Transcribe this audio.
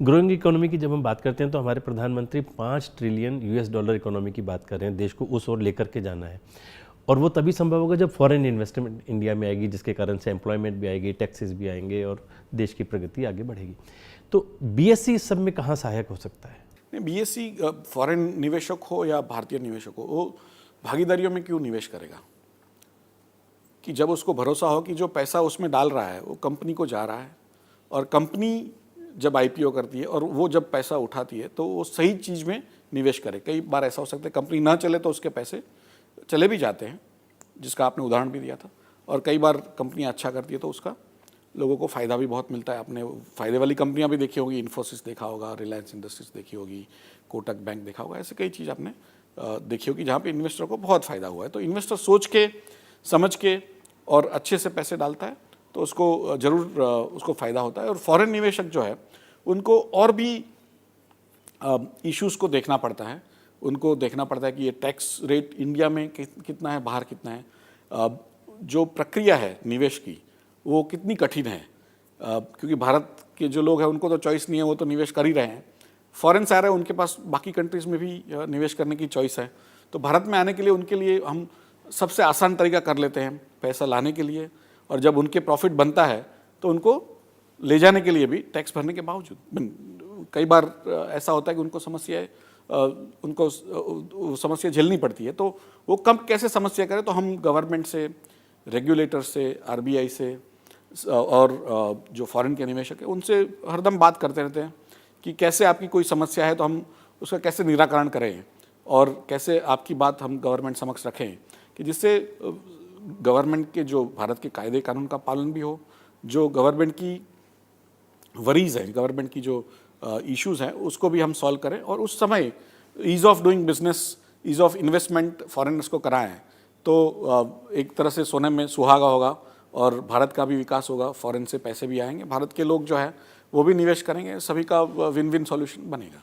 Growing economy की जब हम बात करते हैं तो हमारे प्रधानमंत्री 5 ट्रिलियन यूएस डॉलर इकोनॉमी की बात कर रहे हैं, देश को उस ओर लेकर के जाना है। और वो तभी संभव होगा जब फॉरेन इन्वेस्टमेंट इंडिया में आएगी, जिसके कारण से एम्प्लॉयमेंट भी आएगी, टैक्सेस भी आएंगे और देश की प्रगति आगे बढ़ेगी। तो बीएससी इस सब में कहाँ सहायक हो सकता है? नहीं, बीएससी फॉरेन निवेशक हो या भारतीय निवेशक हो, वो भागीदारियों में क्यों निवेश करेगा? कि जब उसको भरोसा हो कि जो पैसा उसमें डाल रहा है वो कंपनी को जा रहा है, और कंपनी जब आईपीओ करती है और वो जब पैसा उठाती है तो वो सही चीज़ में निवेश करे। कई बार ऐसा हो सकता है कंपनी ना चले तो उसके पैसे चले भी जाते हैं, जिसका आपने उदाहरण भी दिया था, और कई बार कंपनी अच्छा करती है तो उसका लोगों को फ़ायदा भी बहुत मिलता है। आपने फ़ायदे वाली कंपनियां भी देखी होगी, इन्फोसिस देखा होगा, रिलायंस इंडस्ट्रीज देखी होगी, कोटक बैंक देखा होगा, ऐसे कई चीज़ आपने देखी होगी जहाँ पे इन्वेस्टर को बहुत फ़ायदा हुआ है। तो इन्वेस्टर सोच के, समझ के और अच्छे से पैसे डालता है तो उसको ज़रूर उसको फ़ायदा होता है। और फॉरेन निवेशक जो है उनको और भी इश्यूज़ को देखना पड़ता है। उनको देखना पड़ता है कि ये टैक्स रेट इंडिया में कितना है, बाहर कितना है, जो प्रक्रिया है निवेश की वो कितनी कठिन है, क्योंकि भारत के जो लोग हैं उनको तो चॉइस नहीं है, वो तो निवेश कर ही रहे हैं। फॉरेन से आ रहे हैं, उनके पास बाकी कंट्रीज़ में भी निवेश करने की चॉइस है। तो भारत में आने के लिए उनके लिए हम सबसे आसान तरीका कर लेते हैं पैसा लाने के लिए, और जब उनके प्रॉफिट बनता है तो उनको ले जाने के लिए भी टैक्स भरने के बावजूद कई बार ऐसा होता है कि उनको समस्या झेलनी पड़ती है। तो वो कम कैसे समस्या करें, तो हम गवर्नमेंट से, रेगुलेटर से, आरबीआई से और जो फॉरेन के निवेशक है उनसे हरदम बात करते रहते हैं कि कैसे आपकी कोई समस्या है तो हम उसका कैसे निराकरण करें, और कैसे आपकी बात हम गवर्नमेंट समक्ष रखें कि जिससे गवर्नमेंट के जो भारत के कायदे कानून का पालन भी हो, जो गवर्नमेंट की वरीज हैं, गवर्नमेंट की जो इश्यूज़ हैं उसको भी हम सॉल्व करें, और उस समय ease of doing business, ease of investment foreigners को कराएं। तो एक तरह से सोने में सुहागा होगा और भारत का भी विकास होगा, फॉरेन से पैसे भी आएंगे, भारत के लोग जो है वो भी निवेश करेंगे, सभी का विन विन सॉल्यूशन बनेगा।